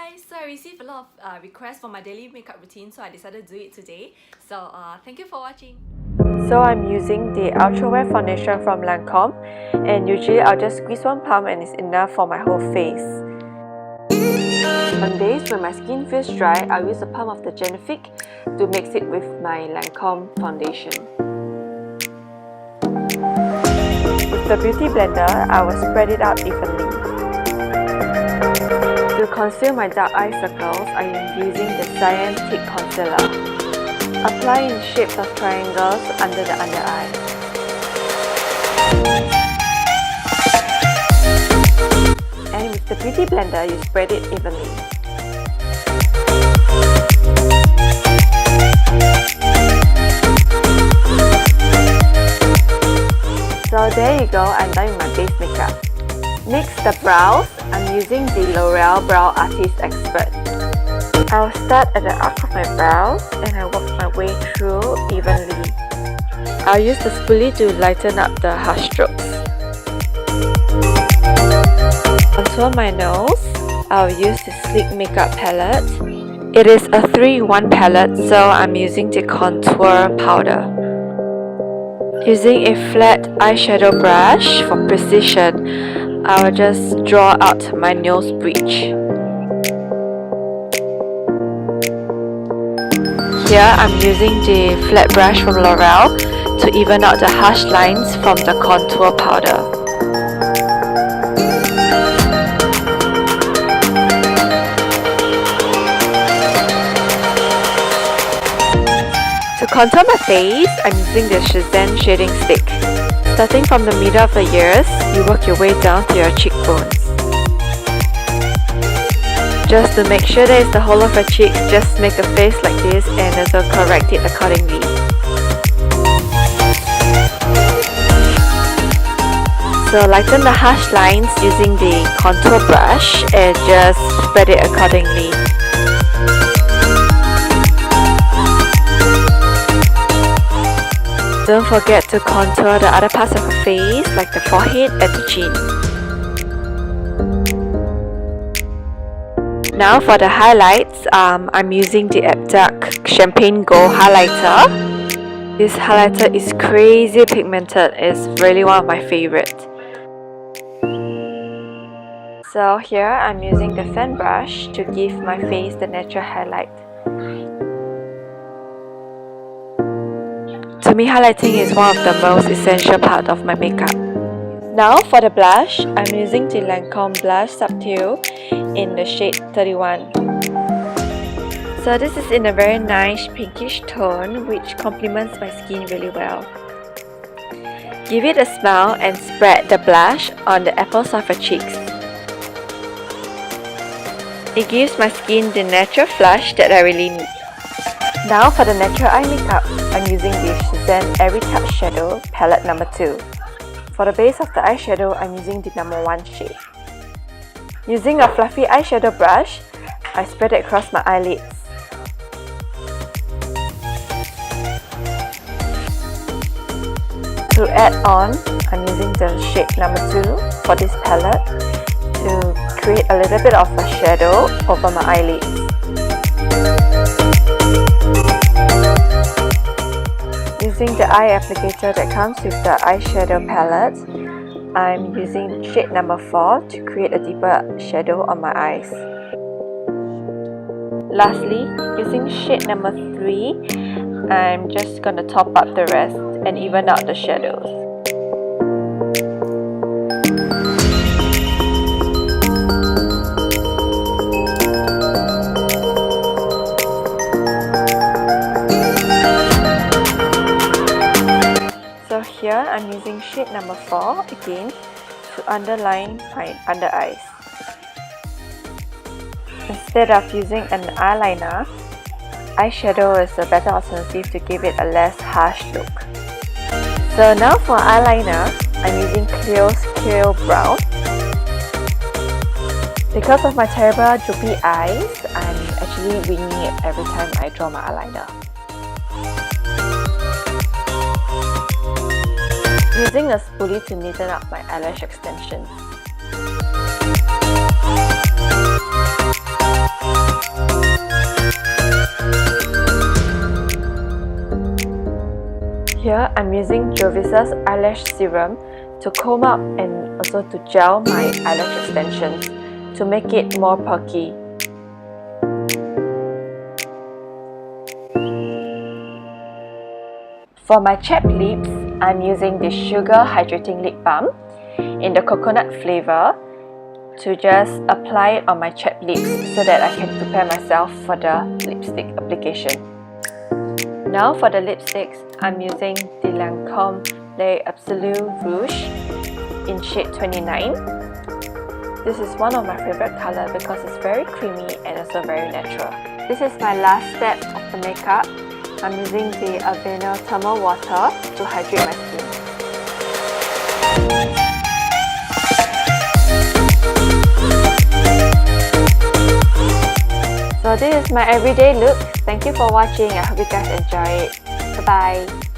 guys! So I received a lot of requests for my daily makeup routine, so I decided to do it today. So thank you for watching. So I'm using the Ultra Wear foundation from Lancome, and usually I'll just squeeze one pump and it's enough for my whole face. On days when my skin feels dry, I'll use a pump of the Genifique to mix it with my Lancome foundation. With the Beauty Blender, I will spread it out evenly. To conceal my dark eye circles, I am using the Cyan Thick Concealer. Apply in shapes of triangles under the under eye. And with the Beauty Blender, you spread it evenly. So there you go, I'm done with my base makeup. Next, the brows. I'm using the L'Oreal Brow Artist Expert. I'll start at the arc of my brows and I work my way through evenly. I'll use the spoolie to lighten up the harsh strokes. Contour my nose. I'll use the Sleek Makeup palette. It is a 3-in-1 palette, so I'm using the contour powder. Using a flat eyeshadow brush for precision, I'll just draw out my nose bridge. Here I'm using the flat brush from L'Oreal to even out the harsh lines from the contour powder. To contour my face, I'm using the Shazam shading stick. Starting from the middle of the ears, you work your way down to your cheekbones. Just to make sure there is the whole of your cheeks, just make a face like this and also correct it accordingly. So lighten the harsh lines using the contour brush and just spread it accordingly. Don't forget to contour the other parts of the face like the forehead and the chin. Now for the highlights, I'm using the Abduct Champagne Gold Highlighter. This highlighter is crazy pigmented, it's really one of my favorites. So here I'm using the fan brush to give my face the natural highlight. To me, highlighting is one of the most essential part of my makeup. Now for the blush, I'm using the Lancome Blush Subtle in the shade 31. So this is in a very nice pinkish tone which complements my skin really well. Give it a smile and spread the blush on the apples of your cheeks. It gives my skin the natural flush that I really need. Now for the natural eye makeup, I'm using the Shazam Airy Touch Shadow palette number 2. For the base of the eyeshadow, I'm using the number 1 shade. Using a fluffy eyeshadow brush, I spread it across my eyelids. To add on, I'm using the shade number 2 for this palette to create a little bit of a shadow over my eyelids. Using the eye applicator that comes with the eyeshadow palette, I'm using shade number 4 to create a deeper shadow on my eyes. Lastly, using shade number 3, I'm just gonna top up the rest and even out the shadows. So here I'm using shade number 4 again to underline my under eyes. Instead of using an eyeliner, eyeshadow is a better alternative to give it a less harsh look. So now for eyeliner, I'm using Clio's Kale Brown. Because of my terrible droopy eyes, I'm actually winging it every time I draw my eyeliner. Using a spoolie to neaten up my eyelash extensions. Here I'm using Jovis's eyelash serum to comb up and also to gel my eyelash extensions to make it more perky. For my chapped lips, I'm using the Sugar Hydrating Lip Balm in the coconut flavor to just apply it on my chapped lips so that I can prepare myself for the lipstick application. Now for the lipsticks, I'm using the Lancome Les Absolu Rouge in shade 29. This is one of my favorite color because it's very creamy and also very natural. This is my last step of the makeup. I'm using the Aveeno Thermal Water to hydrate my skin. So this is my everyday look. Thank you for watching. I hope you guys enjoy it. Bye bye.